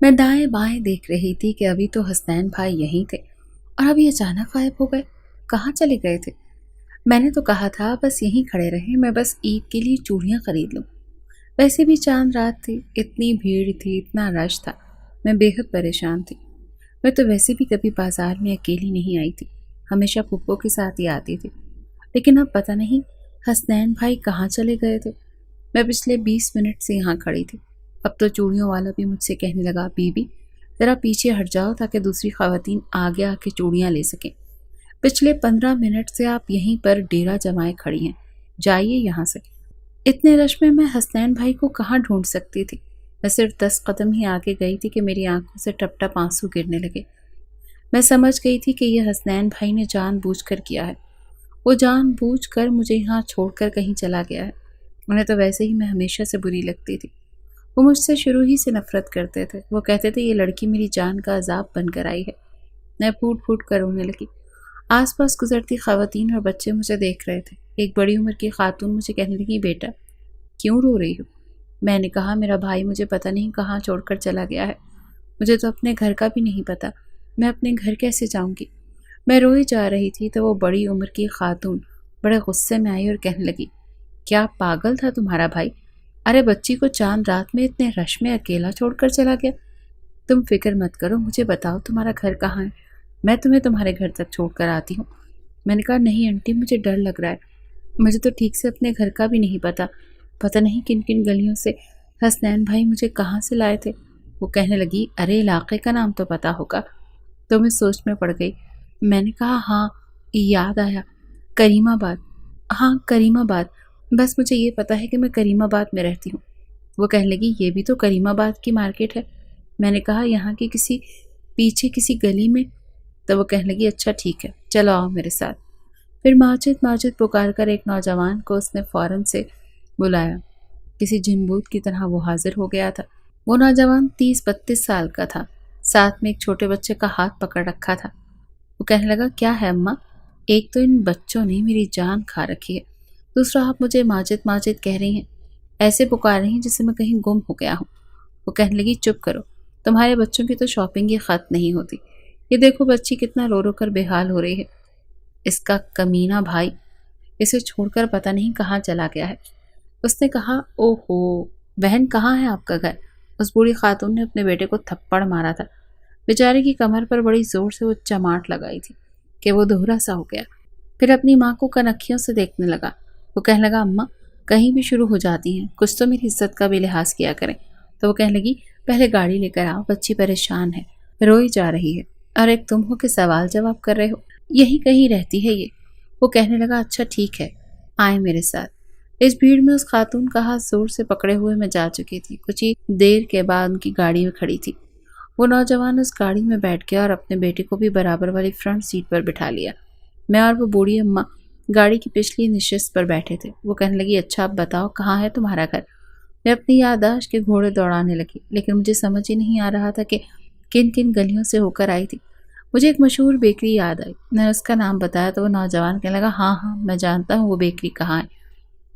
میں دائیں بائیں دیکھ رہی تھی کہ ابھی تو حسنین بھائی یہیں تھے اور ابھی اچانک غائب ہو گئے۔ کہاں چلے گئے تھے؟ میں نے تو کہا تھا بس یہیں کھڑے رہیں، میں بس عید کے لیے چوڑیاں خرید لوں۔ ویسے بھی چاند رات تھی، اتنی بھیڑ تھی، اتنا رش تھا، میں بے حد پریشان تھی۔ میں تو ویسے بھی کبھی بازار میں اکیلی نہیں آئی تھی، ہمیشہ پھپھو کے ساتھ ہی آتی تھی، لیکن اب پتہ نہیں حسنین بھائی کہاں چلے گئے تھے۔ میں پچھلے 20 منٹ سے یہاں کھڑی تھی۔ اب تو چوڑیوں والا بھی مجھ سے کہنے لگا، بی بی ذرا پیچھے ہٹ جاؤ تاکہ دوسری خواتین آگے آ کے چوڑیاں لے سکیں۔ پچھلے 15 منٹ سے آپ یہیں پر ڈیرا جمائے کھڑی ہیں، جائیے یہاں سے۔ اتنے رش میں حسنین بھائی کو کہاں ڈھونڈ سکتی تھی؟ میں صرف 10 قدم ہی آگے گئی تھی کہ میری آنکھوں سے ٹپ ٹپ آنسو گرنے لگے۔ میں سمجھ گئی تھی کہ یہ حسنین بھائی نے جان بوجھ کر کیا ہے، وہ جان بوجھ کر مجھے یہاں چھوڑ کر کہیں چلا گیا ہے۔ انہیں تو ویسے ہی میں ہمیشہ سے بری لگتی تھی، وہ مجھ سے شروع ہی سے نفرت کرتے تھے، وہ کہتے تھے یہ لڑکی میری جان کا عذاب بن کر آئی ہے۔ میں پھوٹ پھوٹ کر رونے لگی۔ آس پاس گزرتی خواتین اور بچے مجھے دیکھ رہے تھے۔ ایک بڑی عمر کی خاتون مجھے کہنے لگی، بیٹا کیوں رو رہی ہو؟ میں نے کہا میرا بھائی مجھے پتہ نہیں کہاں چھوڑ کر چلا گیا ہے، مجھے تو اپنے گھر کا بھی نہیں پتہ، میں اپنے گھر کیسے جاؤں گی؟ میں روئی جا رہی تھی تو وہ بڑی عمر کی خاتون بڑے غصے میں آئی اور کہنے لگی، کیا پاگل تھا تمہارا بھائی؟ ارے بچی کو چاند رات میں اتنے رش میں اکیلا چھوڑ کر چلا گیا؟ تم فکر مت کرو، مجھے بتاؤ تمہارا گھر کہاں ہے، میں تمہیں تمہارے گھر تک چھوڑ کر آتی ہوں۔ میں نے کہا نہیں آنٹی، مجھے ڈر لگ رہا ہے، مجھے تو ٹھیک سے اپنے گھر کا بھی نہیں پتہ نہیں کن کن گلیوں سے حسنین بھائی مجھے کہاں سے لائے تھے۔ وہ کہنے لگی، ارے علاقے کا نام تو پتہ ہوگا۔ تو میں سوچ میں پڑ گئی۔ میں نے کہا ہاں یاد آیا، کریم آباد۔ ہاں کریم آباد، بس مجھے یہ پتہ ہے کہ میں کریم آباد میں رہتی ہوں۔ وہ کہنے لگی، یہ بھی تو کریم آباد کی مارکیٹ ہے۔ میں نے کہا یہاں کی پیچھے کسی گلی میں۔ تو وہ کہنے لگی، اچھا ٹھیک ہے، چلو آؤ میرے ساتھ۔ پھر ماجد ماجد پکار کر ایک نوجوان کو اس نے فوراً سے بلایا۔ کسی جن بوت کی طرح وہ حاضر ہو گیا تھا۔ وہ نوجوان 30-32 سال کا تھا، ساتھ میں ایک چھوٹے بچے کا ہاتھ پکڑ رکھا تھا۔ وہ کہنے لگا، کیا ہے اماں؟ ایک تو ان بچوں نے میری جان کھا رکھی ہے، دوسرا آپ مجھے ماجد ماجد کہہ رہی ہیں، ایسے پکار رہی ہیں جسے میں کہیں گم ہو گیا ہوں۔ وہ کہنے لگی، چپ کرو، تمہارے بچوں کی تو شاپنگ ہی ختم نہیں ہوتی، یہ دیکھو بچی کتنا رو رو کر بے حال ہو رہی ہے، اس کا کمینہ بھائی اسے چھوڑ کر پتہ نہیں کہاں چلا گیا ہے۔ اس نے کہا، او ہو بہن، کہاں ہے آپ کا گھر؟ اس بوڑھی خاتون نے اپنے بیٹے کو تھپڑ مارا تھا، بیچارے کی کمر پر بڑی زور سے وہ چماٹ لگائی تھی کہ وہ دوہرا سا ہو گیا۔ پھر اپنی ماں کو کنکھیوں سے دیکھنے لگا۔ وہ کہنے لگا، اماں کہیں بھی شروع ہو جاتی ہیں، کچھ تو میری عزت کا بھی لحاظ کیا کریں۔ تو وہ کہنے لگی، پہلے گاڑی لے کر آؤ، بچی پریشان ہے، روئی جا رہی ہے، اور ایک تم ہو کہ سوال جواب کر رہے ہو، یہی کہیں رہتی ہے یہ۔ وہ کہنے لگا، اچھا ٹھیک ہے، آئیں میرے ساتھ۔ اس بھیڑ میں اس خاتون کا ہاتھ زور سے پکڑے ہوئے میں جا چکی تھی۔ کچھ ہی دیر کے بعد ان کی گاڑی میں کھڑی تھی۔ وہ نوجوان اس گاڑی میں بیٹھ گیا اور اپنے بیٹے کو بھی برابر والی فرنٹ سیٹ پر بٹھا لیا۔ میں اور وہ بوڑھی اماں گاڑی کی پچھلی نشست پر بیٹھے تھے۔ وہ کہنے لگی، اچھا اب بتاؤ کہاں ہے تمہارا گھر؟ میں اپنی یادداشت کے گھوڑے دوڑانے لگی، لیکن مجھے سمجھ ہی نہیں آ رہا تھا کہ کن کن گلیوں سے ہو کر آئی تھی۔ مجھے ایک مشہور بیکری یاد آئی، میں نے اس کا نام بتایا تو وہ نوجوان کہنے لگا، ہاں ہاں میں جانتا ہوں وہ بیکری کہاں ہے۔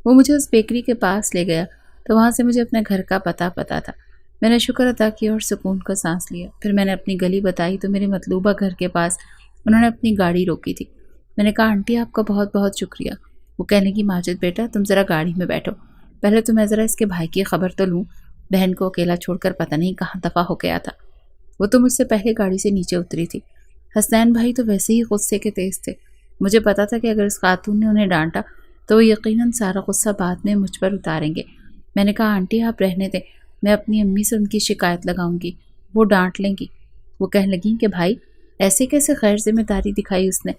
وہ مجھے اس بیکری کے پاس لے گیا تو وہاں سے مجھے اپنے گھر کا پتہ تھا۔ میں نے شکر ادا کیا اور سکون کا سانس لیا۔ پھر میں نے اپنی گلی بتائی تو میرے مطلوبہ گھر کے پاس انہوں نے اپنی گاڑی روکی تھی۔ میں نے کہا، آنٹی آپ کا بہت بہت شکریہ۔ وہ کہنے لگی، ماجد بیٹا تم ذرا گاڑی میں بیٹھو، پہلے تو میں ذرا اس کے بھائی کی خبر تو لوں، بہن کو اکیلا چھوڑ کر پتہ نہیں کہاں دفع ہو گیا تھا۔ وہ تو مجھ سے پہلے گاڑی سے نیچے اتری تھی۔ حسنین بھائی تو ویسے ہی غصے کے تیز تھے، مجھے پتا تھا کہ اگر اس خاتون نے انہیں ڈانٹا تو وہ یقیناً سارا غصہ بعد میں مجھ پر اتاریں گے۔ میں نے کہا، آنٹی آپ رہنے دیں، میں اپنی امی سے ان کی شکایت لگاؤں گی، وہ ڈانٹ لیں گی۔ وہ کہنے لگیں کہ بھائی ایسے کیسے غیر ذمہ داری دکھائی اس نے،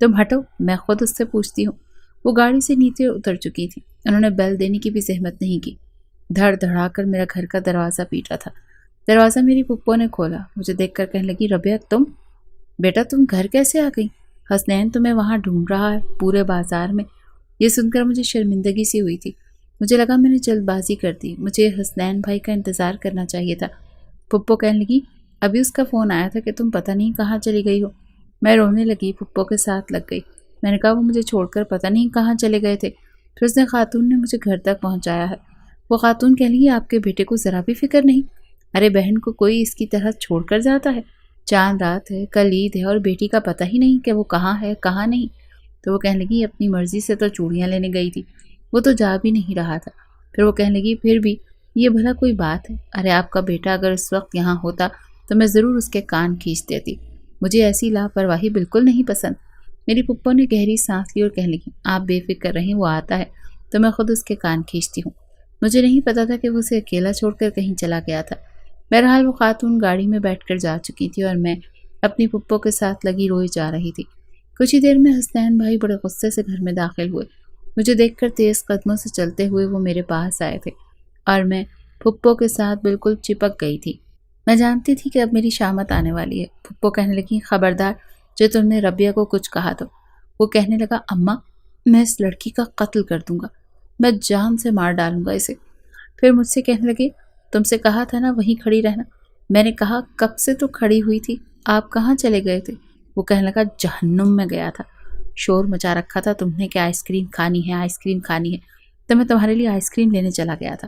تم ہٹو میں خود اس سے پوچھتی ہوں۔ وہ گاڑی سے نیچے اتر چکی تھی، انہوں نے بیل دینے کی بھی زحمت نہیں کی۔ دھڑ دھڑا کر میرا گھر کا دروازہ پیٹا تھا۔ دروازہ میری پھپھو نے کھولا، مجھے دیکھ کر کہنے لگی، ربیہ تم بیٹا تم گھر کیسے آ گئی؟ حسنین تمہیں وہاں ڈھونڈ رہا ہے پورے بازار میں۔ یہ سن کر مجھے شرمندگی سی ہوئی تھی، مجھے لگا میں نے جلد بازی کر دی، مجھے حسنین بھائی کا انتظار کرنا چاہیے تھا۔ پھپھو کہنے لگی، ابھی اس کا فون آیا تھا کہ تم پتہ نہیں کہاں چلی گئی ہو۔ میں رونے لگی، پھپھو کے ساتھ لگ گئی۔ میں نے کہا، وہ مجھے چھوڑ کر پتہ نہیں کہاں چلے گئے تھے، پھر اس نے خاتون نے مجھے گھر تک پہنچایا ہے۔ وہ خاتون کہنے لگی، آپ کے بیٹے کو ذرا بھی فکر نہیں، ارے بہن کو کوئی اس کی طرح چھوڑ کر جاتا ہے؟ چاند رات ہے، کل عید ہے اور بیٹی کا پتہ ہی نہیں کہ وہ کہاں ہے کہاں نہیں۔ تو وہ کہنے لگی اپنی مرضی سے تو چوڑیاں لینے گئی تھی، وہ تو جا بھی نہیں رہا تھا۔ پھر وہ کہنے لگی پھر بھی یہ بھلا کوئی بات ہے؟ ارے آپ کا بیٹا اگر اس وقت یہاں ہوتا تو میں ضرور اس کے کان کھینچ دیتی۔ مجھے ایسی لاپرواہی بالکل نہیں پسند۔ میری پھپھو نے گہری سانس لی اور کہنے لگی آپ بے فکر رہیں، وہ آتا ہے تو میں خود اس کے کان کھینچتی ہوں۔ مجھے نہیں پتا تھا کہ وہ اسے اکیلا چھوڑ کر کہیں چلا گیا تھا۔ بہرحال وہ خاتون گاڑی میں بیٹھ کر جا چکی تھی اور میں اپنی پھپھو کے ساتھ لگی روئی جا رہی تھی۔ کچھ ہی دیر میں حسنین بھائی بڑے غصے سے گھر میں داخل ہوئے۔ مجھے دیکھ کر تیز قدموں سے چلتے ہوئے وہ میرے پاس آئے تھے اور میں پھپھو کے ساتھ بالکل چپک گئی تھی۔ میں جانتی تھی کہ اب میری شامت آنے والی ہے۔ پھپھو کہنے لگی خبردار جو تم نے ربیہ کو کچھ کہا تو۔ وہ کہنے لگا اماں میں اس لڑکی کا قتل کر دوں گا، میں جان سے مار ڈالوں گا اسے۔ پھر مجھ سے کہنے لگے تم سے کہا تھا نا وہیں کھڑی رہنا۔ میں نے کہا کب سے تو کھڑی ہوئی تھی، آپ کہاں چلے گئے تھے؟ وہ کہنے لگا جہنم میں گیا تھا، شور مچا رکھا تھا تم نے کہ آئس کریم کھانی ہے آئس کریم کھانی ہے، تو میں تمہارے لیے آئس کریم لینے چلا گیا تھا۔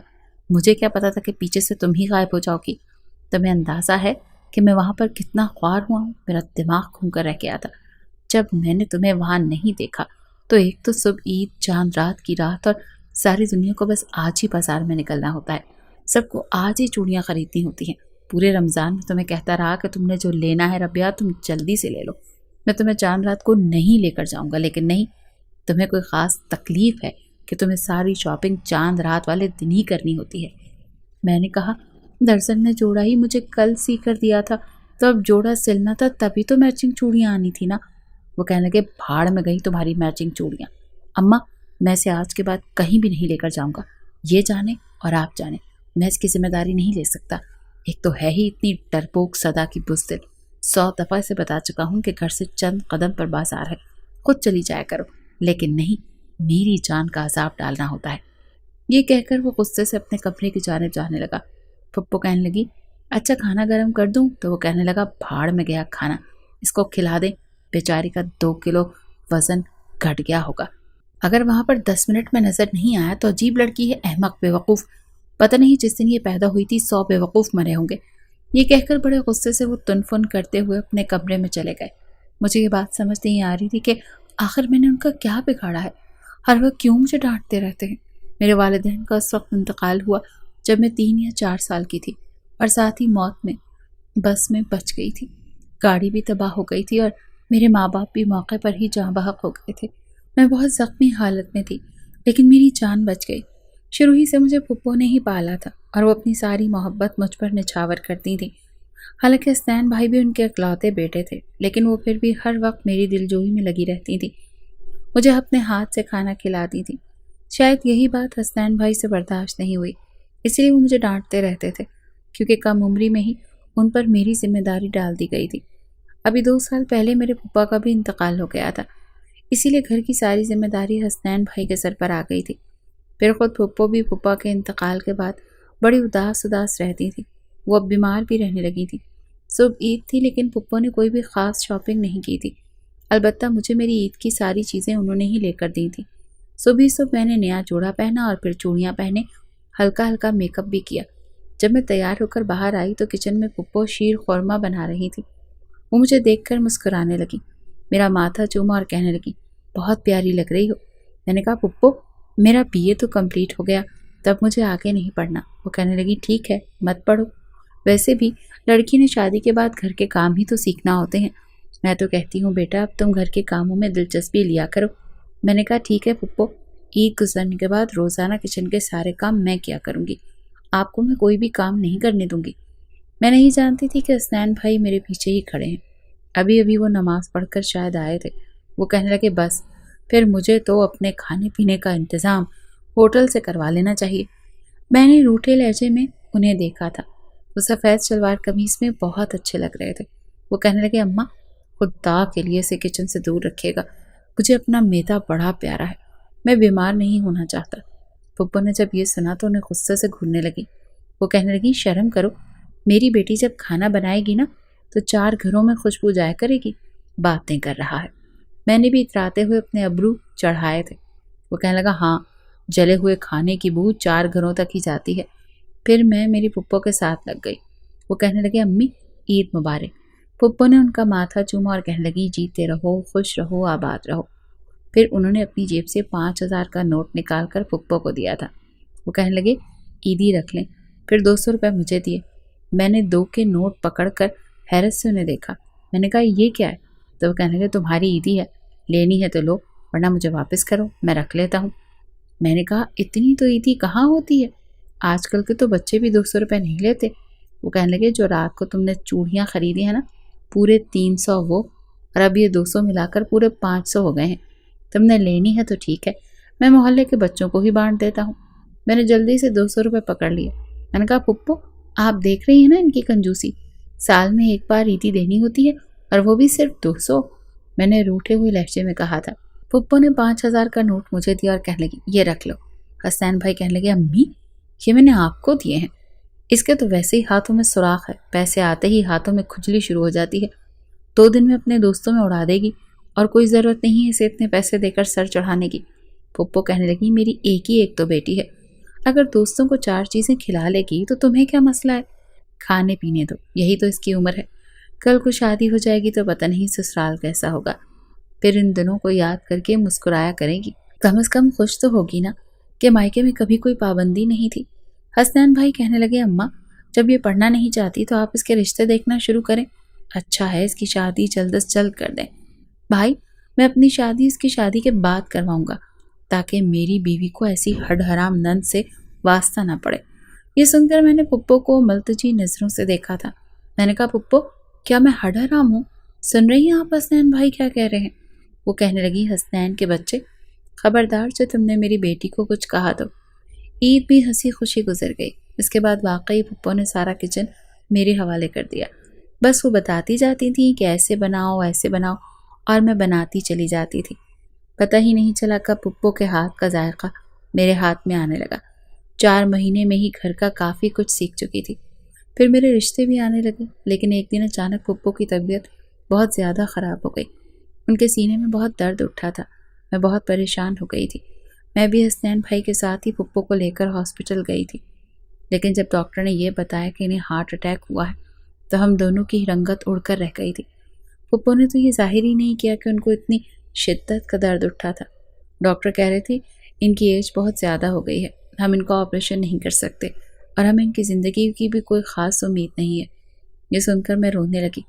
مجھے کیا پتا تھا کہ پیچھے سے تم ہی غائب ہو جاؤ گی۔ تمہیں اندازہ ہے کہ میں وہاں پر کتنا خوار ہوا ہوں؟ میرا دماغ گھوم کر رہ گیا تھا جب میں نے تمہیں وہاں نہیں دیکھا۔ تو ایک تو صبح عید، چاند رات کی رات، اور ساری دنیا کو بس آج ہی بازار میں نکلنا ہوتا ہے، سب کو آج ہی چوڑیاں خریدنی ہوتی ہیں۔ پورے رمضان میں تمہیں کہتا رہا کہ تم نے جو لینا ہے ربیہ تم جلدی سے لے لو، میں تمہیں چاند رات کو نہیں لے کر جاؤں گا، لیکن نہیں، تمہیں کوئی خاص تکلیف ہے کہ تمہیں ساری شاپنگ چاند رات والے دن ہی کرنی ہوتی ہے۔ میں نے کہا دراصل نے جوڑا ہی مجھے کل سی کر دیا تھا، تو اب جوڑا سلنا تھا تبھی تو میچنگ چوڑیاں آنی تھی نا۔ وہ کہنے لگے بھاڑ میں گئی تمہاری میچنگ چوڑیاں، اماں میں اسے آج کے بعد کہیں بھی نہیں لے کر جاؤں گا، یہ جانے اور آپ جانے، میں اس کی ذمہ داری نہیں لے سکتا۔ ایک تو ہے ہی اتنی ڈرپوک صدا کی بزدل، 100 دفعہ اسے بتا چکا ہوں کہ گھر سے چند قدم پر بازار ہے، خود چلی جایا کرو، لیکن نہیں، میری جان کا عذاب ڈالنا ہوتا ہے۔ یہ کہہ کر وہ غصے سے اپنے کمرے کی جانب جانے لگا۔ پھپھو کہنے لگی اچھا کھانا گرم کر دوں؟ تو وہ کہنے لگا بھاڑ میں گیا کھانا، اس کو کھلا دیں، بیچاری کا 2 کلو وزن گھٹ گیا ہوگا۔ اگر وہاں پر 10 منٹ میں نظر نہیں آیا تو عجیب لڑکی ہے، احمق بے وقوف، پتہ نہیں جس دن یہ پیدا ہوئی تھی 100 بے وقوف مرے ہوں گے۔ یہ کہہ کر بڑے غصے سے وہ تنفن کرتے ہوئے اپنے کمرے میں چلے گئے۔ مجھے یہ بات سمجھ نہیں آ رہی تھی کہ آخر میں نے ان کا کیا بگاڑا ہے، ہر وقت کیوں مجھے ڈانٹتے رہتے ہیں۔ میرے والدین کا اس وقت انتقال ہوا جب میں 3 یا 4 سال کی تھی، اور ساتھ ہی موت میں بس میں بچ گئی تھی، گاڑی بھی تباہ ہو گئی تھی اور میرے ماں باپ بھی موقع پر ہی جاں بحق ہو گئے تھے۔ میں بہت زخمی حالت میں تھی لیکن میری جان بچ گئی۔ شروع ہی سے مجھے پھپھو نے ہی پالا تھا اور وہ اپنی ساری محبت مجھ پر نچھاور کرتی تھی۔ حالانکہ حسنین بھائی بھی ان کے اکلوتے بیٹے تھے، لیکن وہ پھر بھی ہر وقت میری دلجوئی میں لگی رہتی تھی، مجھے اپنے ہاتھ سے کھانا کھلاتی تھی۔ شاید یہی بات حسنین بھائی سے برداشت نہیں ہوئی، اسی لیے وہ مجھے ڈانٹتے رہتے تھے، کیونکہ کم عمری میں ہی ان پر میری ذمہ داری ڈال دی گئی تھی۔ ابھی 2 سال پہلے میرے پھپھا کا بھی انتقال ہو گیا تھا، اسی لیے گھر کی ساری ذمہ داری حسنین بھائی کے سر پر آ گئی تھی۔ پھر خود پھپھو بھی پھپھا کے انتقال کے بعد بڑی اداس رہتی تھی، وہ اب بیمار بھی رہنے لگی تھی۔ صبح عید تھی لیکن پھپھو نے کوئی بھی خاص شاپنگ نہیں کی تھی، البتہ مجھے میری عید کی ساری چیزیں انہوں نے ہی لے کر دی تھیں۔ صبح میں نے نیا جوڑا پہنا اور پھر چوڑیاں پہنے، ہلکا ہلکا میک اپ بھی کیا۔ جب میں تیار ہو کر باہر آئی تو کچن میں پھپھو شیر خورما بنا رہی تھی۔ وہ مجھے دیکھ کر مسکرانے لگی، میرا ماتھا چوما اور کہنے لگی بہت پیاری لگ رہی ہو۔ میں نے کہا پھپھو میرا BA تو کمپلیٹ ہو گیا، تب مجھے آگے نہیں پڑھنا۔ وہ کہنے لگی ٹھیک ہے مت پڑھو، ویسے بھی لڑکی نے شادی کے بعد گھر کے کام ہی تو سیکھنا ہوتے ہیں۔ میں تو کہتی ہوں بیٹا اب تم گھر کے کاموں میں دلچسپی لیا کرو۔ میں نے کہا ٹھیک ہے پھپھو، عید گزرنے کے بعد روزانہ کچن کے سارے کام میں کیا کروں گی، آپ کو میں کوئی بھی کام نہیں کرنے دوں گی۔ میں نہیں جانتی تھی کہ حسنین بھائی میرے پیچھے ہی کھڑے ہیں، ابھی وہ نماز پڑھ کر شاید آئے تھے۔ وہ کہنے لگے بس پھر مجھے تو اپنے کھانے پینے کا انتظام ہوٹل سے کروا لینا چاہیے۔ میں نے روٹھے لہجے میں انہیں دیکھا تھا، وہ سفید شلوار قمیص میں بہت اچھے لگ رہے تھے۔ وہ کہنے لگے اماں خدا کے لیے اسے کچن سے دور رکھیے گا، مجھے اپنا میدا بڑا پیارا ہے، میں بیمار نہیں ہونا چاہتا۔ پھپھو نے جب یہ سنا تو انہیں غصے سے گھورنے لگی۔ وہ کہنے لگی شرم کرو، میری بیٹی جب کھانا بنائے گی نا تو 4 گھروں میں خوشبو جایا کرے گی، باتیں کر رہا ہے۔ میں نے بھی اتراتے ہوئے اپنے ابرو چڑھائے تھے۔ وہ کہنے لگا ہاں جلے ہوئے کھانے کی بو 4 گھروں تک ہی جاتی ہے۔ پھر میں میری پھپھو کے ساتھ لگ گئی۔ وہ کہنے لگے امی عید مبارک۔ پھپھو نے ان کا ماتھا چوما اور کہنے لگی جیتے رہو، خوش رہو، آباد رہو۔ پھر انہوں نے اپنی جیب سے 5,000 کا نوٹ نکال کر پھپھو کو دیا تھا۔ وہ کہنے لگے عیدی رکھ لیں۔ پھر 200 روپے مجھے دیے۔ میں نے 2 کے نوٹ پکڑ کر حیرت سے انہیں دیکھا۔ میں نے کہا یہ کیا ہے؟ تو وہ کہنے لگے تمہاری عیدی ہے، لینی ہے تو لو ورنہ مجھے واپس کرو، میں رکھ لیتا ہوں۔ میں نے کہا اتنی تو عیدی کہاں ہوتی ہے، آج کل کے تو بچے بھی 200 روپے نہیں لیتے۔ وہ کہنے لگے جو رات کو تم نے چوڑیاں خریدی ہیں نا، پورے 300 وہ، اور اب یہ 200 ملا کر پورے 500 ہو گئے ہیں۔ تم نے لینی ہے تو ٹھیک ہے، میں محلے کے بچوں کو ہی بانٹ دیتا ہوں۔ میں نے جلدی سے 200 روپے پکڑ لیے۔ میں نے کہا پھپھو آپ دیکھ رہی ہیں نا ان کی کنجوسی، سال میں ایک بار عیدی دینی ہوتی ہے اور وہ بھی صرف 200۔ میں نے روٹھے ہوئے لہجے میں کہا تھا۔ پھپھو نے 5,000 کا نوٹ مجھے دیا اور کہنے لگی یہ رکھ لو۔ حسین بھائی کہنے لگے امی یہ میں نے آپ کو دیے ہیں، اس کے تو ویسے ہی ہاتھوں میں سوراخ ہے، پیسے آتے ہی ہاتھوں میں کھجلی شروع ہو جاتی ہے، 2 دن میں اپنے دوستوں میں اڑا دے گی اور کوئی ضرورت نہیں ہے اسے اتنے پیسے دے کر سر چڑھانے کی۔ پھپھو کہنے لگی میری ایک ہی ایک تو بیٹی ہے، اگر دوستوں کو 4 چیزیں کھلا لے گی تو تمہیں کیا مسئلہ ہے، کھانے پینے دو، یہی تو اس کی عمر ہے، کل کو شادی ہو جائے گی تو پتہ نہیں سسرال کیسا ہوگا، پھر ان دنوں کو یاد کر کے مسکرایا کرے گی، کم از کم خوش تو ہوگی نا کہ مائکے میں کبھی کوئی پابندی نہیں تھی۔ حسنین بھائی کہنے لگے اماں جب یہ پڑھنا نہیں چاہتی تو آپ اس کے رشتے دیکھنا شروع کریں، اچھا ہے اس کی شادی جلد از جلد کر دیں۔ بھائی میں اپنی شادی اس کی شادی کے بعد کرواؤں گا تاکہ میری بیوی کو ایسی ہڈ حرام نند سے واسطہ نہ پڑے۔ یہ سن کر میں نے پھپھو کو ملتجی نظروں سے دیکھا تھا۔ میں نے کہا پھپھو کیا میں ہڈ حرام ہوں؟ سن رہی ہیں آپ حسنین بھائی کیا کہہ رہے ہیں؟ وہ کہنے لگی حسنین کے بچے خبردار جو تم نے میری بیٹی کو کچھ کہا تو۔ عید بھی ہنسی خوشی گزر گئی۔ اس کے بعد واقعی پھپھو نے سارا کچن میرے حوالے کر دیا، بس وہ بتاتی جاتی تھی کہ ایسے بناؤ ایسے بناؤ اور میں بناتی چلی جاتی تھی۔ پتہ ہی نہیں چلا کب پھپھو کے ہاتھ کا ذائقہ میرے ہاتھ میں آنے لگا۔ 4 مہینے میں ہی گھر کا کافی کچھ سیکھ چکی تھی۔ پھر میرے رشتے بھی آنے لگے، لیکن ایک دن اچانک پھپھو کی طبیعت بہت زیادہ خراب ہو گئی۔ ان کے سینے میں بہت درد اٹھا تھا، میں بہت پریشان ہو گئی تھی۔ میں بھی حسنین بھائی کے ساتھ ہی پھپھو کو لے کر ہاسپٹل گئی تھی، لیکن جب ڈاکٹر نے یہ بتایا کہ انہیں ہارٹ اٹیک ہوا ہے تو ہم دونوں کی رنگت اڑ کر رہ گئی تھی۔ پھپھو نے تو یہ ظاہر ہی نہیں کیا کہ ان کو اتنی شدت کا درد اٹھا تھا۔ ڈاکٹر کہہ رہے تھے ان کی ایج بہت زیادہ ہو گئی ہے، ہم ان کا آپریشن نہیں کر سکتے اور ہمیں ان کی زندگی کی بھی کوئی خاص امید نہیں ہے۔ یہ سن کر میں رونے لگی۔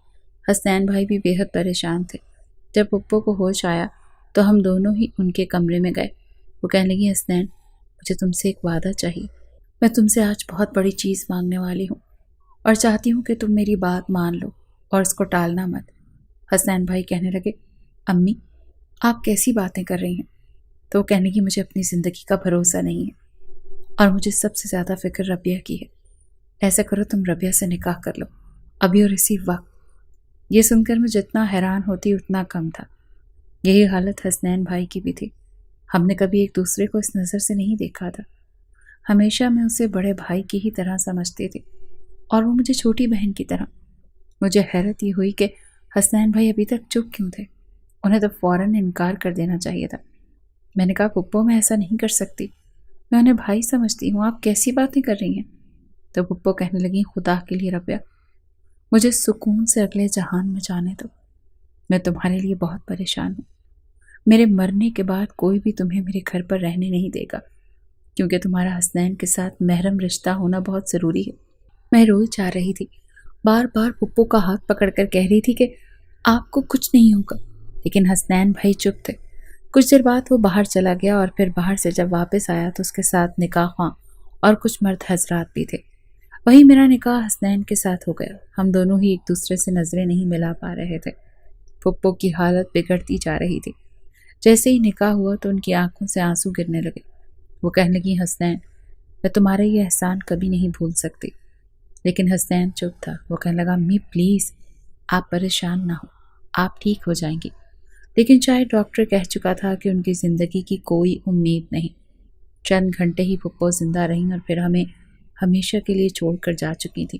حسنین بھائی بھی بے حد پریشان تھے۔ جب پھپھو کو ہوش آیا تو ہم دونوں ہی ان کے کمرے میں گئے۔ وہ کہنے لگی حسنین مجھے تم سے ایک وعدہ چاہیے، میں تم سے آج بہت بڑی چیز مانگنے والی ہوں اور چاہتی ہوں کہ تم میری بات مان لو اور اس کو ٹالنا مت۔ حسنین بھائی کہنے لگے امی آپ کیسی باتیں کر رہی ہیں؟ تو وہ کہنے لگی مجھے اپنی زندگی کا بھروسہ نہیں ہے اور مجھے سب سے زیادہ فکر ربیہ کی ہے، ایسا کرو تم ربیہ سے نکاح کر لو ابھی اور اسی وقت۔ یہ سن کر میں جتنا حیران ہوتی اتنا کم تھا۔ یہی حالت حسنین بھائی کی بھی تھی۔ ہم نے کبھی ایک دوسرے کو اس نظر سے نہیں دیکھا تھا، ہمیشہ میں اسے بڑے بھائی کی ہی طرح سمجھتی تھی اور وہ مجھے چھوٹی بہن کی طرح۔ مجھے حیرت یہ ہوئی کہ حسنین بھائی ابھی تک چپ کیوں تھے، انہیں تو فوراً انکار کر دینا چاہیے تھا۔ میں نے کہا پھپھو میں ایسا نہیں کر سکتی، میں انہیں بھائی سمجھتی ہوں، آپ کیسی باتیں کر رہی ہیں؟ تو پھپھو کہنے لگی خدا کے لیے ربیہ مجھے سکون سے اگلے جہان میں جانے دو، میں تمہارے لیے بہت پریشان ہوں، میرے مرنے کے بعد کوئی بھی تمہیں میرے گھر پر رہنے نہیں دے گا کیونکہ تمہارا حسنین کے ساتھ محرم رشتہ ہونا بہت ضروری ہے۔ میں روئی جا رہی تھی، بار بار پھپھو کا ہاتھ پکڑ کر کہہ رہی تھی کہ آپ کو کچھ نہیں ہوگا، لیکن حسنین بھائی چپ تھے۔ کچھ دیر بعد وہ باہر چلا گیا اور پھر باہر سے جب واپس آیا تو اس کے ساتھ نکاح خواں اور کچھ مرد حضرات بھی تھے۔ وہی میرا نکاح حسنین کے ساتھ ہو گیا۔ ہم دونوں ہی ایک دوسرے سے نظریں نہیں ملا پا رہے تھے۔ پھپھو کی حالت بگڑتی جا رہی تھی۔ جیسے ہی نکاح ہوا تو ان کی آنکھوں سے آنسو گرنے لگے۔ وہ کہنے لگی حسنین میں تمہارا یہ احسان کبھی نہیں بھول سکتی، لیکن حسنین چپ تھا۔ وہ کہنے لگا امی پلیز آپ پریشان نہ ہو، آپ ٹھیک ہو جائیں گی۔ لیکن شاید ڈاکٹر کہہ چکا تھا کہ ان کی زندگی کی کوئی امید نہیں۔ چند گھنٹے ہی پھپھو زندہ رہیں اور پھر ہمیں ہمیشہ کے لیے چھوڑ کر جا چکی تھی۔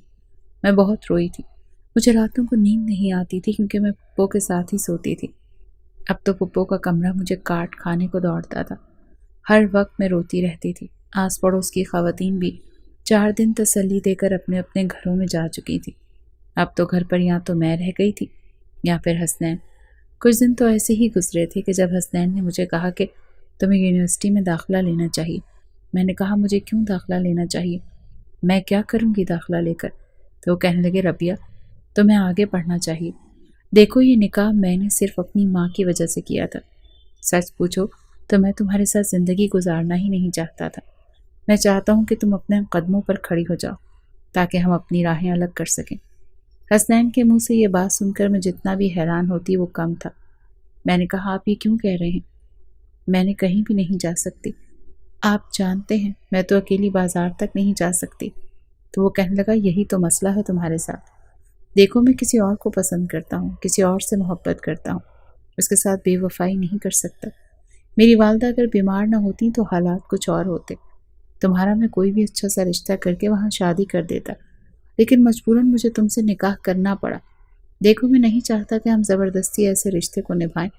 میں بہت روئی تھی، مجھے راتوں کو نیند نہیں آتی تھی کیونکہ میں پھپھو کے ساتھ ہی سوتی تھی۔ اب تو پھپھو کا کمرہ مجھے کاٹ کھانے کو دوڑتا تھا، ہر وقت میں روتی رہتی تھی۔ آس پڑوس کی خواتین بھی 4 دن تسلی دے کر اپنے اپنے گھروں میں جا چکی تھی۔ اب تو گھر پر یا تو میں رہ گئی تھی یا پھر حسنین۔ کچھ دن تو ایسے ہی گزرے تھے کہ جب حسنین نے مجھے کہا کہ تمہیں یونیورسٹی میں داخلہ لینا چاہیے، میں نے کہا مجھے کیوں داخلہ لینا چاہیے، میں کیا کروں گی داخلہ لے کر؟ تو وہ کہنے لگے ربیہ تمہیں آگے پڑھنا چاہیے، دیکھو یہ نکاح میں نے صرف اپنی ماں کی وجہ سے کیا تھا، سچ پوچھو تو میں تمہارے ساتھ زندگی گزارنا ہی نہیں چاہتا تھا، میں چاہتا ہوں کہ تم اپنے قدموں پر کھڑی ہو جاؤ تاکہ ہم اپنی راہیں الگ کر سکیں۔ حسنین کے منہ سے یہ بات سن کر میں جتنا بھی حیران ہوتی وہ کم تھا۔ میں نے کہا آپ یہ کیوں کہہ رہے ہیں؟ میں نے کہیں بھی نہیں جا سکتی، آپ جانتے ہیں میں تو اکیلی بازار تک نہیں جا سکتی۔ تو وہ کہنے لگا یہی تو مسئلہ ہے تمہارے ساتھ، دیکھو میں کسی اور کو پسند کرتا ہوں، کسی اور سے محبت کرتا ہوں، اس کے ساتھ بے وفائی نہیں کر سکتا۔ میری والدہ اگر بیمار نہ ہوتی تو حالات کچھ اور ہوتے، تمہارا میں کوئی بھی اچھا سا رشتہ کر کے وہاں شادی کر دیتا، لیکن مجبوراً مجھے تم سے نکاح کرنا پڑا۔ دیکھو میں نہیں چاہتا کہ ہم زبردستی ایسے رشتے کو نبھائیں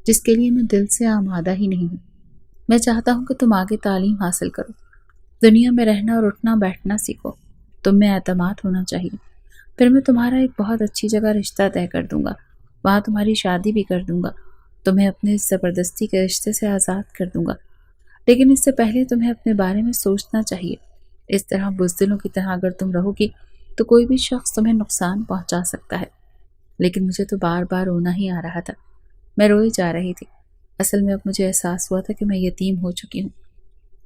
جس کے لیے میں دل سے آمادہ ہی نہیں ہوں۔ میں چاہتا ہوں کہ تم آگے تعلیم حاصل کرو، دنیا میں رہنا اور اٹھنا بیٹھنا سیکھو، تم میں اعتماد ہونا چاہیے، پھر میں تمہارا ایک بہت اچھی جگہ رشتہ طے کر دوں گا، وہاں تمہاری شادی بھی کر دوں گا، تمہیں اپنے اس زبردستی کے رشتے سے آزاد کر دوں گا، لیکن اس سے پہلے تمہیں اپنے بارے میں سوچنا چاہیے۔ اس طرح بزدلوں کی طرح اگر تم رہو گی تو کوئی بھی شخص تمہیں نقصان پہنچا سکتا ہے۔ لیکن مجھے تو بار بار رونا ہی آ رہا تھا، میں روئی جا رہی تھی۔ اصل میں اب مجھے احساس ہوا تھا کہ میں یتیم ہو چکی ہوں۔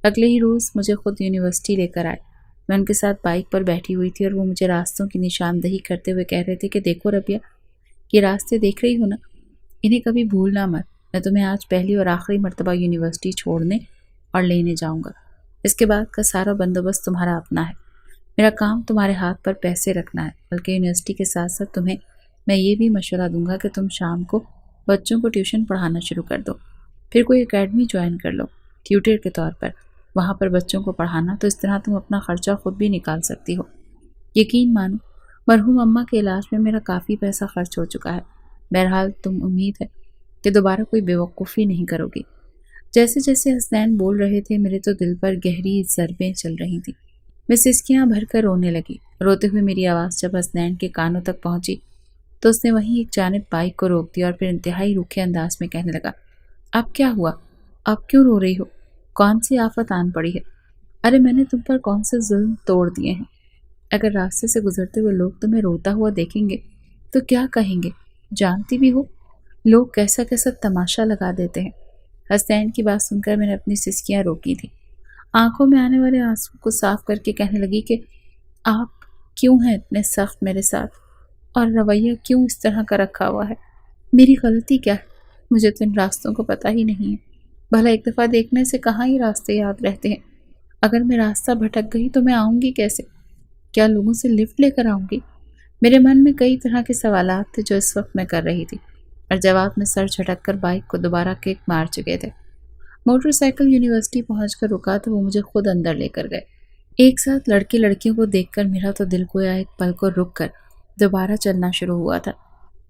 اگلے ہی روز مجھے خود یونیورسٹی لے کر آئے، میں ان کے ساتھ بائک پر بیٹھی ہوئی تھی اور وہ مجھے راستوں کی نشاندہی کرتے ہوئے کہہ رہے تھے کہ دیکھو ربیہ یہ راستے دیکھ رہی ہو نا، انہیں کبھی بھولنا مت، میں تمہیں آج پہلی اور آخری مرتبہ یونیورسٹی چھوڑنے اور لینے جاؤں گا، اس کے بعد کا سارا بندوبست تمہارا اپنا ہے، میرا کام تمہارے ہاتھ پر پیسے رکھنا ہے، بلکہ یونیورسٹی کے ساتھ ساتھ تمہیں میں یہ بھی مشورہ دوں گا کہ تم شام کو بچوں کو ٹیوشن پڑھانا شروع کر دو، پھر کوئی اکیڈمی جوائن کر لو ٹیوٹر کے طور پر، وہاں پر بچوں کو پڑھانا، تو اس طرح تم اپنا خرچہ خود بھی نکال سکتی ہو۔ یقین مانو مرحوم اماں کے علاج میں میرا کافی پیسہ خرچ ہو چکا ہے، بہرحال تم امید ہے کہ دوبارہ کوئی بیوقوفی نہیں کرو گی۔ جیسے جیسے حسنین بول رہے تھے میرے تو دل پر گہری ضربیں چل رہی تھیں، میں سسکیاں بھر کر رونے لگی۔ روتے ہوئے میری آواز جب حسنین کے کانوں تک پہنچی تو اس نے وہیں ایک جانب بائک کو روک دیا اور پھر انتہائی روکھے انداز میں کہنے لگا اب کیا ہوا؟ اب کیوں رو رہی ہو؟ کون سی آفت آن پڑی ہے؟ ارے میں نے تم پر کون سے ظلم توڑ دیے ہیں؟ اگر راستے سے گزرتے ہوئے لوگ تمہیں روتا ہوا دیکھیں گے تو کیا کہیں گے؟ جانتی بھی ہو لوگ کیسا کیسا تماشا لگا دیتے ہیں۔ حسنین کی بات سن کر میں نے اپنی سسکیاں روکی تھی، آنکھوں میں آنے والے آنسو کو صاف کر کے کہنے لگی کہ آپ کیوں ہیں اتنے سخت میرے ساتھ، اور رویہ کیوں اس طرح کا رکھا ہوا ہے؟ میری غلطی کیا ہے؟ مجھے تو ان راستوں کو پتہ ہی نہیں ہے، بھلا ایک دفعہ دیکھنے سے کہاں ہی راستے یاد رہتے ہیں؟ اگر میں راستہ بھٹک گئی تو میں آؤں گی کیسے؟ کیا لوگوں سے لفٹ لے کر آؤں گی؟ میرے من میں کئی طرح کے سوالات تھے جو اس وقت میں کر رہی تھی، اور جواب میں سر جھٹک کر بائک کو دوبارہ کک مار چکے تھے۔ موٹر سائیکل یونیورسٹی پہنچ کر رکا تو وہ مجھے خود اندر لے کر گئے۔ ایک ساتھ لڑکے لڑکیوں کو دیکھ کر میرا تو دل گویا ایک پل کو رک کر دوبارہ چلنا شروع ہوا تھا،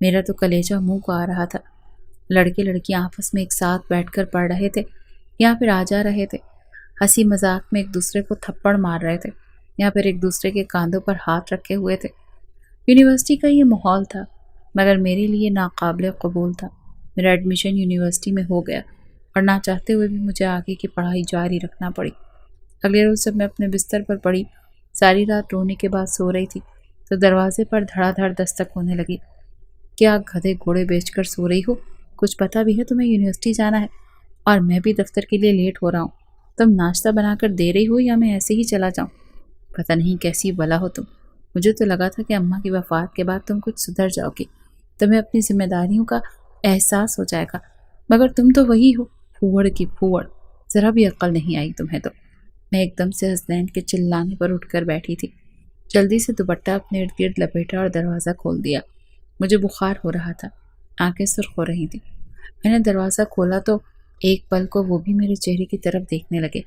میرا تو کلیجہ منہ کو آ رہا تھا۔ لڑکے لڑکیاں آپس میں ایک ساتھ بیٹھ کر پڑھ رہے تھے یا پھر آ جا رہے تھے، ہنسی مذاق میں ایک دوسرے کو تھپڑ مار رہے تھے یا پھر ایک دوسرے کے کاندھوں پر ہاتھ رکھے ہوئے تھے۔ یونیورسٹی کا یہ ماحول تھا مگر میرے لیے ناقابل قبول تھا۔ میرا ایڈمیشن یونیورسٹی میں ہو گیا اور نہ چاہتے ہوئے بھی مجھے آگے کی پڑھائی جاری رکھنا پڑی۔ اگلے روز جب میں اپنے بستر پر پڑی، ساری رات رونے کے بعد سو رہی تھی تو دروازے پر دھڑا دھڑ دستک ہونے لگی۔ کیا گدھے گھوڑے بیچ کر سو رہی ہو؟ کچھ پتہ بھی ہے تمہیں یونیورسٹی جانا ہے اور میں بھی دفتر کے لیے لیٹ ہو رہا ہوں، تم ناشتہ بنا کر دے رہی ہو یا میں ایسے ہی چلا جاؤں؟ پتہ نہیں کیسی بلا ہو تم، مجھے تو لگا تھا کہ اماں کی وفات کے بعد تم کچھ سدھر جاؤ گی، تمہیں اپنی ذمہ داریوں کا احساس ہو جائے گا، مگر تم تو وہی ہو پھوڑ کی پھوڑ، ذرا بھی عقل نہیں آئی تمہیں تو۔ میں ایک دم سے حسنین کے چلانے پر اٹھ کر بیٹھی تھی، جلدی سے دوپٹہ اپنے ارد گرد لپیٹا اور دروازہ کھول دیا۔ مجھے بخار ہو رہا تھا، آنکھیں سرخ ہو رہی تھیں۔ میں نے دروازہ کھولا تو ایک پل کو وہ بھی میرے چہرے کی طرف دیکھنے لگے۔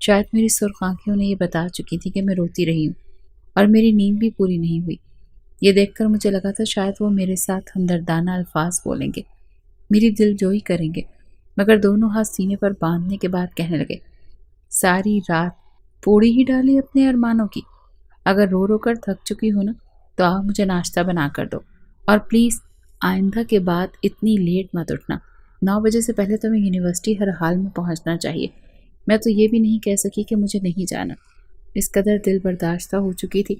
شاید میری سرخ آنکھیں انہیں یہ بتا چکی تھی کہ میں روتی رہی ہوں اور میری نیند بھی پوری نہیں ہوئی۔ یہ دیکھ کر مجھے لگا تھا شاید وہ میرے ساتھ ہمدردانہ الفاظ بولیں گے، میری دل جوئی کریں گے، مگر دونوں ہاتھ سینے پر باندھنے کے بعد کہنے لگے ساری رات پوڑی ہی ڈالی اپنے ارمانوں کی۔ اگر رو رو کر تھک چکی ہو نا تو آپ مجھے ناشتہ بنا کر دو، اور پلیز آئندہ کے بعد اتنی لیٹ مت اٹھنا۔ 9 بجے سے پہلے تو میں یونیورسٹی ہر حال میں پہنچنا چاہیے۔ میں تو یہ بھی نہیں کہہ سکی کہ مجھے نہیں جانا، اس قدر دل برداشتہ ہو چکی تھی۔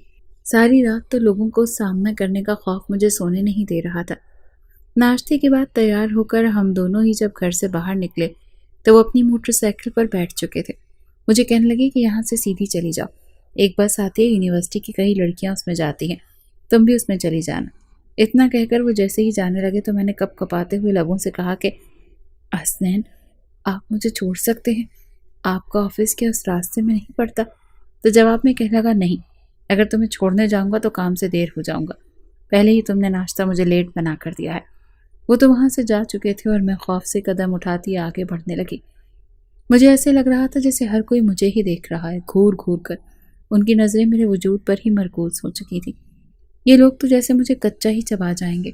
ساری رات تو لوگوں کو سامنا کرنے کا خوف مجھے سونے نہیں دے رہا تھا۔ ناشتے کے بعد تیار ہو کر ہم دونوں ہی جب گھر سے باہر نکلے تو وہ اپنی موٹر سائیکل پر بیٹھ چکے تھے۔ مجھے کہنے لگے کہ یہاں سے سیدھی چلی جاؤ، ایک بس آتی ہے یونیورسٹی کی، کئی لڑکیاں اس میں جاتی ہیں، تم بھی اس میں چلی جانا۔ اتنا کہہ کر وہ جیسے ہی جانے لگے تو میں نے کپ کپاتے ہوئے لبوں سے کہا کہ حسنین، آپ مجھے چھوڑ سکتے ہیں، آپ کا آفس کیا اس راستے میں نہیں پڑتا؟ تو جواب میں کہنے لگا نہیں، اگر تمہیں چھوڑنے جاؤں گا تو کام سے دیر ہو جاؤں گا، پہلے ہی تم نے ناشتہ مجھے لیٹ بنا کر دیا ہے۔ وہ تو وہاں سے جا چکے تھے اور میں خوف سے قدم اٹھاتی آگے بڑھنے لگی۔ مجھے ایسے لگ رہا تھا جیسے ہر کوئی مجھے ہی دیکھ رہا ہے، گھور گھور کر۔ ان کی نظریں میرے وجود پر ہی مرکوز ہو چکی تھی۔ یہ لوگ تو جیسے مجھے کچا ہی چبا جائیں گے۔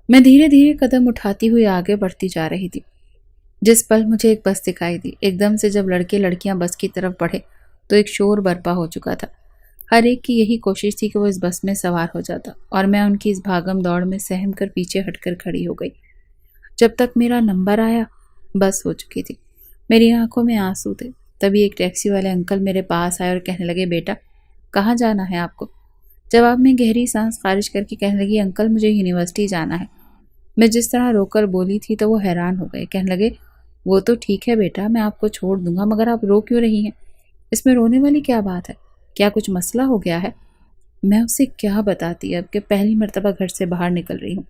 میں دھیرے دھیرے قدم اٹھاتی ہوئی آگے بڑھتی جا رہی تھی۔ جس پل مجھے ایک بس دکھائی دی، ایک دم سے جب لڑکے لڑکیاں بس کی طرف بڑھے تو ایک شور برپا ہو چکا تھا۔ ہر ایک کی یہی کوشش تھی کہ وہ اس بس میں سوار ہو جاتا، اور میں ان کی اس بھاگم دوڑ میں سہم کر پیچھے ہٹ کر کھڑی ہو گئی۔ جب تک میرا نمبر آیا بس ہو چکی تھی، میری آنکھوں میں آنسو تھے۔ تبھی ایک ٹیکسی والے انکل میرے پاس آئے اور کہنے لگے بیٹا کہاں جانا ہے آپ کو؟ جواب میں گہری سانس خارج کر کے کہنے لگی انکل مجھے یونیورسٹی جانا ہے۔ میں جس طرح رو کر بولی تھی تو وہ حیران ہو گئے، کہنے لگے وہ تو ٹھیک ہے بیٹا، میں آپ کو چھوڑ دوں گا، مگر آپ رو کیوں رہی ہیں؟ اس میں رونے والی کیا بات ہے؟ کیا کچھ مسئلہ ہو گیا ہے؟ میں اسے کیا بتاتی اب کہ پہلی مرتبہ گھر سے باہر نکل رہی ہوں،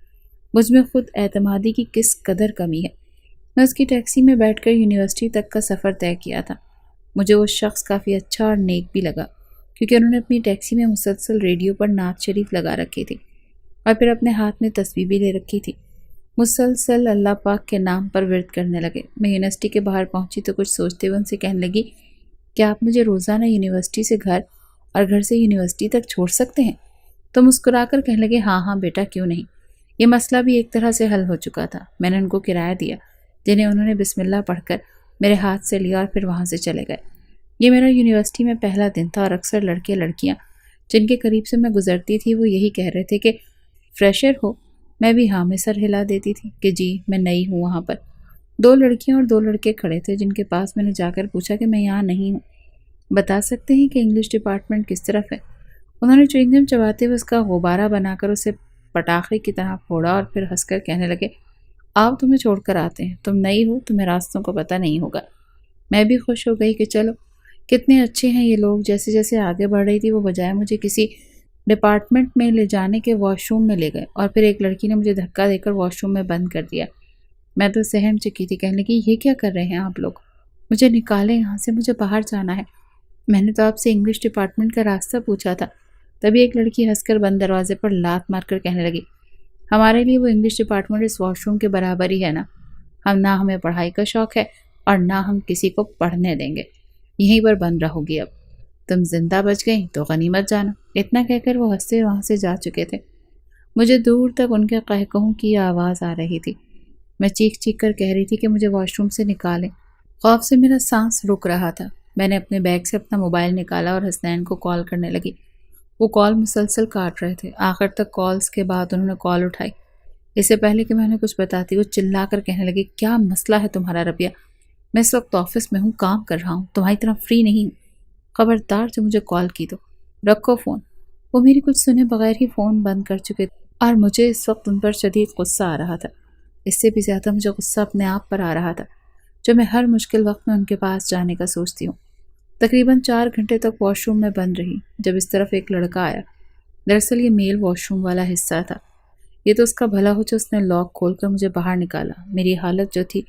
مجھ میں خود اعتمادی کی کس قدر کمی ہے۔ میں اس کی ٹیکسی میں بیٹھ کر یونیورسٹی تک کا سفر طے کیا تھا۔ مجھے وہ شخص کافی اچھا اور نیک بھی لگا، کیونکہ انہوں نے اپنی ٹیکسی میں مسلسل ریڈیو پر نعت شریف لگا رکھی تھی، اور پھر اپنے ہاتھ میں تسبیح بھی لے رکھی تھی۔ مسلسل اللہ پاک کے نام پر ورد کرنے لگے۔ میں یونیورسٹی کے باہر پہنچی تو کچھ سوچتے ہوئے ان سے کہنے لگی کیا آپ مجھے روزانہ یونیورسٹی سے گھر اور گھر سے یونیورسٹی تک چھوڑ سکتے ہیں؟ تو مسکرا کر کہنے لگے ہاں ہاں بیٹا کیوں نہیں۔ یہ مسئلہ بھی ایک طرح سے حل ہو چکا تھا۔ میں نے ان کو کرایہ دیا، جنہیں انہوں نے بسم اللہ پڑھ کر میرے ہاتھ سے لیا اور پھر وہاں سے چلے گئے۔ یہ میرا یونیورسٹی میں پہلا دن تھا، اور اکثر لڑکے لڑکیاں جن کے قریب سے میں گزرتی تھی وہ یہی کہہ رہے تھے کہ فریشر ہو؟ میں بھی ہاں میں سر ہلا دیتی تھی کہ جی میں نئی ہوں وہاں پر۔ 2 لڑکیاں اور 2 لڑکے کھڑے تھے جن کے پاس میں نے جا کر پوچھا کہ میں یہاں نہیں ہوں، بتا سکتے ہیں کہ انگلش ڈپارٹمنٹ کس طرف ہے؟ انہوں نے چوئنگم چباتے ہوئے اس کا غبارہ بنا کر اسے پٹاخے کی طرح پھوڑا اور پھر ہنس کر کہنے لگے آپ تمہیں چھوڑ کر آتے ہیں، تم نئی ہو، تمہیں راستوں کو پتہ نہیں ہوگا۔ میں بھی خوش ہو گئی کہ چلو کتنے اچھے ہیں یہ لوگ۔ جیسے جیسے آگے بڑھ رہی تھی وہ بجائے مجھے کسی ڈپارٹمنٹ میں لے جانے کے واش روم میں لے گئے، اور پھر ایک لڑکی نے مجھے دھکا دے کر واش روم میں بند کر دیا۔ میں تو سہم چکی تھی، کہنے لگی یہ کیا کر رہے ہیں آپ لوگ؟ مجھے نکالیں یہاں سے، مجھے باہر جانا ہے۔ میں نے تو آپ سے انگلش ڈپارٹمنٹ کا راستہ پوچھا تھا۔ تبھی ایک لڑکی ہنس کر بند دروازے پر لات مار کر کہنے لگی ہمارے لیے وہ انگلش ڈپارٹمنٹ اس واش روم کے برابر ہی ہے نا، نہ ہمیں پڑھائی کا شوق ہے اور نہ ہم کسی کو پڑھنے دیں گے، یہیں پر بند رہو گی اب، تم زندہ بچ گئی تو غنیمت جانا۔ اتنا کہہ کر وہ ہنستے وہاں سے جا چکے تھے۔ مجھے دور تک ان کے قہقہوں کی آواز آ رہی تھی۔ میں چیخ چیخ کر کہہ رہی تھی کہ مجھے واش روم سے نکالیں۔ خوف سے میرا سانس رک رہا تھا۔ میں نے اپنے بیگ سے اپنا موبائل نکالا اور حسنین کو کال کرنے لگی۔ وہ کال مسلسل کاٹ رہے تھے۔ آخر تک کالز کے بعد انہوں نے کال اٹھائی۔ اس سے پہلے کہ میں انہیں کچھ بتاتی وہ چلا کر کہنے لگی کیا مسئلہ ہے تمہارا ربیہ؟ میں اس وقت آفس میں ہوں، کام کر رہا ہوں، تمہاری طرح فری نہیں ہوں، خبردار جو مجھے کال کی تو رکھو فون۔ وہ میری کچھ سنے بغیر ہی فون بند کر چکے تھے، اور مجھے اس وقت ان پر شدید غصہ آ رہا تھا۔ اس سے بھی زیادہ مجھے غصہ اپنے آپ پر آ رہا تھا جو میں ہر مشکل وقت میں ان کے پاس جانے کا سوچتی ہوں۔ تقریباً 4 گھنٹے تک واش روم میں بند رہی جب اس طرف ایک لڑکا آیا۔ دراصل یہ میل واش روم والا حصہ تھا۔ یہ تو اس کا بھلا ہو جو اس نے لاک کھول کر مجھے باہر نکالا۔ میری حالت جو تھی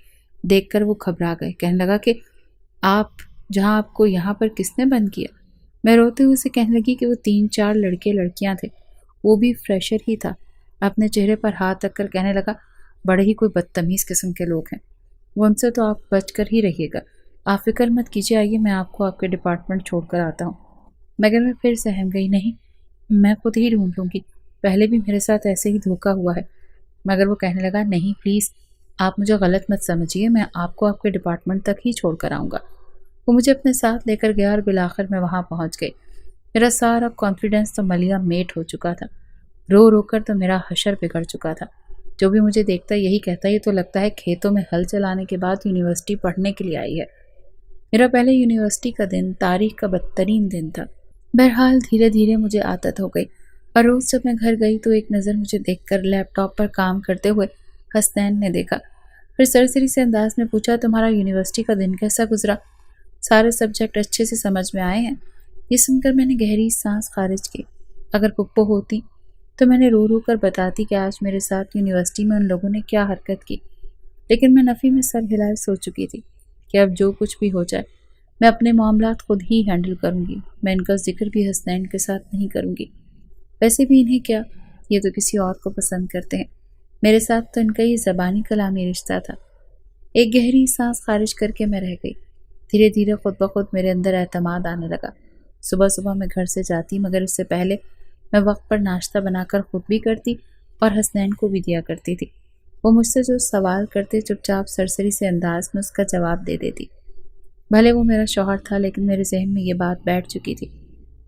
دیکھ کر وہ گھبرا گئے، کہنے لگا کہ آپ کو یہاں پر کس نے بند کیا؟ میں روتے ہوئے سے کہنے لگی کہ وہ 3-4 لڑکے لڑکیاں تھے، وہ بھی فریشر ہی تھا۔ اپنے چہرے پر ہاتھ رکھ کر کہنے لگا بڑے ہی کوئی بدتمیز قسم کے لوگ ہیں، وہ ان سے تو آپ بچ کر ہی رہیے گا۔ آپ فکر مت کیجیے، آئیے میں آپ کو آپ کے ڈپارٹمنٹ چھوڑ کر آتا ہوں۔ مگر میں پھر سہم گئی، نہیں میں خود ہی ڈھونڈ لوں گی، پہلے بھی میرے ساتھ ایسے ہی دھوکا ہوا ہے۔ مگر وہ کہنے لگا نہیں پلیز آپ مجھے غلط مت سمجھیے، میں آپ کو آپ کے ڈپارٹمنٹ تک ہی چھوڑ کر آؤں گا۔ وہ مجھے اپنے ساتھ لے کر گیا اور بالآخر میں وہاں پہنچ گئی۔ میرا سارا کانفیڈنس تو ملیا میٹ ہو چکا تھا۔ رو رو کر تو میرا حشر بگڑ چکا تھا۔ جو بھی مجھے دیکھتا یہی کہتا یہ تو لگتا ہے کھیتوں میں ہل چلانے کے بعد یونیورسٹی پڑھنے کے لیے آئی ہے۔ میرا پہلے یونیورسٹی کا دن تاریخ کا بدترین دن تھا۔ بہرحال دھیرے دھیرے مجھے عادت ہو گئی اور روز جب میں گھر گئی تو ایک نظر مجھے دیکھ کر لیپ ٹاپ پر کام کرتے ہوئے حسنین نے دیکھا۔ پھر سرسری سے انداز میں پوچھا تمہارا یونیورسٹی کا دن کیسا گزرا؟ سارے سبجیکٹ اچھے سے سمجھ میں آئے ہیں؟ یہ سن کر میں نے گہری سانس خارج کی۔ اگر پپو ہوتی تو میں نے رو رو کر بتاتی کہ آج میرے ساتھ یونیورسٹی میں ان لوگوں نے کیا حرکت کی، لیکن میں نفی میں سر ہلائے سو چکی تھی کہ اب جو کچھ بھی ہو جائے میں اپنے معاملات خود ہی ہینڈل کروں گی۔ میں ان کا ذکر بھی حسنین کے ساتھ نہیں کروں گی۔ ویسے بھی انہیں کیا، یہ تو کسی اور کو پسند کرتے ہیں، میرے ساتھ تو ان کا یہ زبانی کلامی رشتہ تھا۔ ایک گہری سانس خارج کر کے میں رہ گئی۔ دھیرے دھیرے خود بخود میرے اندر اعتماد آنے لگا۔ صبح صبح میں گھر سے جاتی مگر اس سے پہلے میں وقت پر ناشتہ بنا کر خود بھی کرتی اور حسنین کو بھی دیا کرتی تھی۔ وہ مجھ سے جو سوال کرتے چپ چاپ سرسری سے انداز میں اس کا جواب دے دیتی۔ بھلے وہ میرا شوہر تھا لیکن میرے ذہن میں یہ بات بیٹھ چکی تھی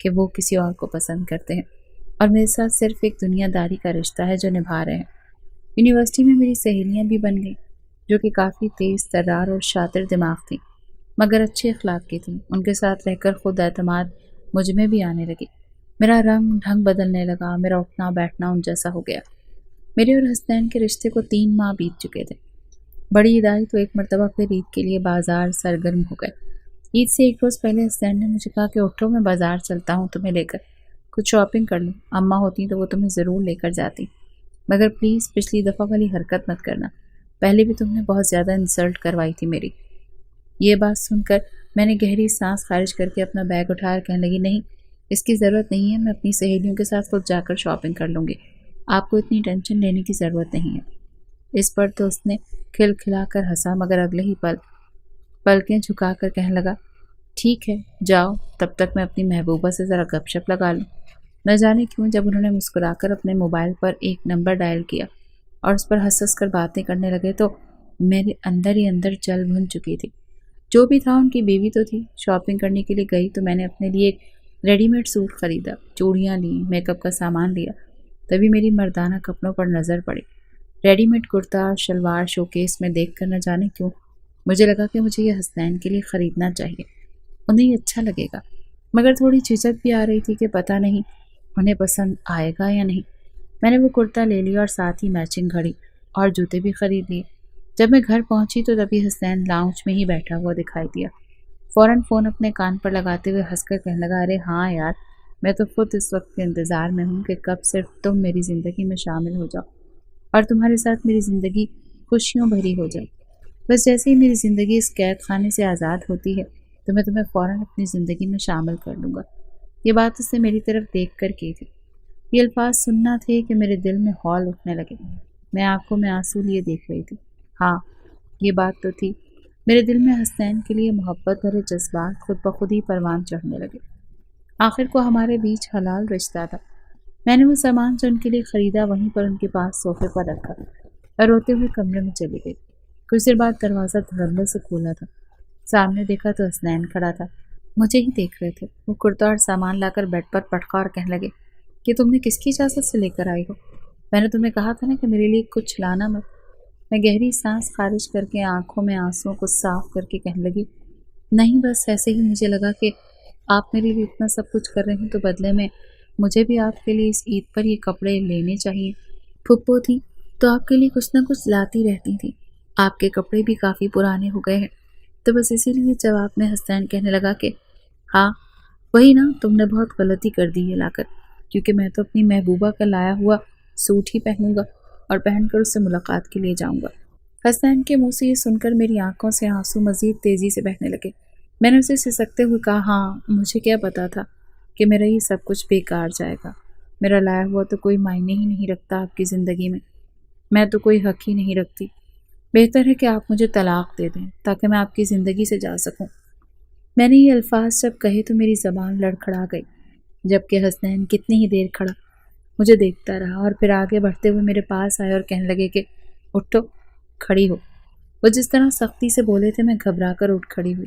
کہ وہ کسی اور کو پسند کرتے ہیں اور میرے ساتھ صرف ایک دنیا داری کا رشتہ ہے جو نبھا رہے ہیں۔ یونیورسٹی میں میری سہیلیاں بھی بن گئیں جو کہ کافی تیز ترار اور شاطر دماغ تھیں مگر اچھے اخلاق کی تھیں۔ ان کے ساتھ رہ کر خود اعتماد مجھ میں بھی آنے لگی۔ میرا رنگ ڈھنگ بدلنے لگا، میرا اٹھنا بیٹھنا ان جیسا ہو گیا۔ میرے اور حسنین کے رشتے کو 3 ماہ بیت چکے تھے۔ بڑی عید آئی تو ایک مرتبہ پھر عید کے لیے بازار سرگرم ہو گئے۔ عید سے ایک روز پہلے حسنین نے مجھے کہا کہ اٹھو میں بازار چلتا ہوں تمہیں لے کر، کچھ شاپنگ کر لوں۔ اماں ہوتی تو وہ تمہیں ضرور لے کر جاتی، مگر پلیز پچھلی دفعہ والی حرکت مت کرنا، پہلے بھی تم نے بہت زیادہ انسلٹ کروائی تھی میری۔ یہ بات سن کر میں نے گہری سانس خارج کر کے اپنا بیگ اٹھا کر کہنے لگی نہیں، اس کی ضرورت نہیں ہے، میں اپنی سہیلیوں کے ساتھ خود جا کر شاپنگ کر لوں گی، آپ کو اتنی ٹینشن لینے کی ضرورت نہیں ہے۔ اس پر تو اس نے کھل کھلا کر ہنسا مگر اگلے ہی پل پلکیں جھکا کر کہنے لگا ٹھیک ہے جاؤ، تب تک میں اپنی محبوبہ سے ذرا گپ شپ لگا لوں۔ نہ جانے کیوں جب انہوں نے مسکرا کر اپنے موبائل پر ایک نمبر ڈائل کیا اور اس پر ہنس ہنس کر باتیں کرنے لگے تو میرے اندر ہی اندر جل بھن چکی تھی۔ جو بھی تھا ان کی بیوی تو تھی۔ شاپنگ کرنے کے لیے گئی تو میں نے اپنے لیے ایک ریڈی میڈ سوٹ خریدا، چوڑیاں لیں، میک اپ کا سامان لیا۔ تبھی میری مردانہ کپڑوں پر نظر پڑی۔ ریڈی میڈ کرتا اور شلوار شوکیس میں دیکھ کر نہ جانے کیوں مجھے لگا کہ مجھے یہ حسنین کے لیے خریدنا چاہیے، انہیں یہ اچھا لگے گا، مگر تھوڑی جھجک بھی آ رہی تھی کہ پتہ نہیں انہیں پسند آئے گا یا نہیں۔ میں نے وہ کرتا لے لیا اور ساتھ ہی میچنگ گھڑی اور جوتے بھی خرید لیے۔ جب میں گھر پہنچی تو تبھی حسنین لاؤنج میں ہی بیٹھا ہوا دکھائی دیا۔ فوراً فون اپنے کان پر لگاتے ہوئے ہنس کر کہنے لگا ارے ہاں یار، میں تو خود اس وقت کے انتظار میں ہوں کہ کب صرف تم میری زندگی میں شامل ہو جاؤ اور تمہارے ساتھ میری زندگی خوشیوں بھری ہو جائے۔ بس جیسے ہی میری زندگی اس قید خانے سے آزاد ہوتی ہے تو میں تمہیں فوراً اپنی زندگی میں شامل کر لوں گا۔ یہ بات اس نے میری طرف دیکھ کر کی تھی۔ یہ الفاظ سننا تھے کہ میرے دل میں ہول اٹھنے لگے۔ میں آنکھوں میں آنسو لیے دیکھ رہی تھی۔ ہاں یہ بات تو تھی، میرے دل میں حسنین کے لیے محبت بھرے جذبات خود بخود ہی پروان چڑھنے لگے۔ آخر کو ہمارے بیچ حلال رشتہ تھا۔ میں نے وہ سامان جو ان کے لیے خریدا وہیں پر ان کے پاس صوفے پر رکھا اور روتے ہوئے کمرے میں چلی گئی۔ کچھ دیر بعد دروازہ دھڑلے سے کھولا تھا۔ سامنے دیکھا تو حسنین کھڑا تھا، مجھے ہی دیکھ رہے تھے۔ وہ کرتا اور سامان لا کر بیڈ پر پٹکا اور کہنے لگے کہ تم نے کس کی اجازت سے لے کر آئی ہو؟ میں نے تمہیں کہا تھا نا کہ میرے لیے کچھ لانا مت۔ میں گہری سانس خارج کر کے آنکھوں میں آنسوؤں کو صاف کر کے کہنے لگی نہیں، بس ایسے ہی مجھے لگا کہ آپ میرے لیے اتنا سب کچھ کر رہے ہیں تو بدلے میں مجھے بھی آپ کے لیے اس عید پر یہ کپڑے لینے چاہیے۔ پھپھو تھی تو آپ کے لیے کچھ نہ کچھ لاتی رہتی تھی، آپ کے کپڑے بھی کافی پرانے ہو گئے ہیں، تو بس اسی لیے جواب میں حسنین کہنے لگا کہ ہاں وہی نا، تم نے بہت غلطی کر دی ہے لا کر، کیونکہ میں تو اپنی محبوبہ کا لایا ہوا سوٹ ہی پہنوں گا اور پہن کر اس سے ملاقات کے لیے جاؤں گا۔ حسنین کے منہ سے یہ سن کر میری آنکھوں سے آنسو مزید تیزی سے بہنے لگے۔ میں نے اسے سسکتے ہوئے کہا ہاں، مجھے کیا پتا تھا کہ میرا یہ سب کچھ بیکار جائے گا۔ میرا لایا ہوا تو کوئی معنی ہی نہیں رکھتا آپ کی زندگی میں تو کوئی حق ہی نہیں رکھتی۔ بہتر ہے کہ آپ مجھے طلاق دے دیں تاکہ میں آپ کی زندگی سے جا سکوں۔ میں نے یہ الفاظ جب کہے تو میری زبان لڑکھڑا گئی، جبکہ حسنین کتنی ہی دیر کھڑا مجھے دیکھتا رہا اور پھر آگے بڑھتے ہوئے میرے پاس آئے اور کہنے لگے کہ اٹھو، کھڑی ہو۔ وہ جس طرح سختی سے بولے تھے میں گھبرا کر اٹھ کھڑی ہوئی۔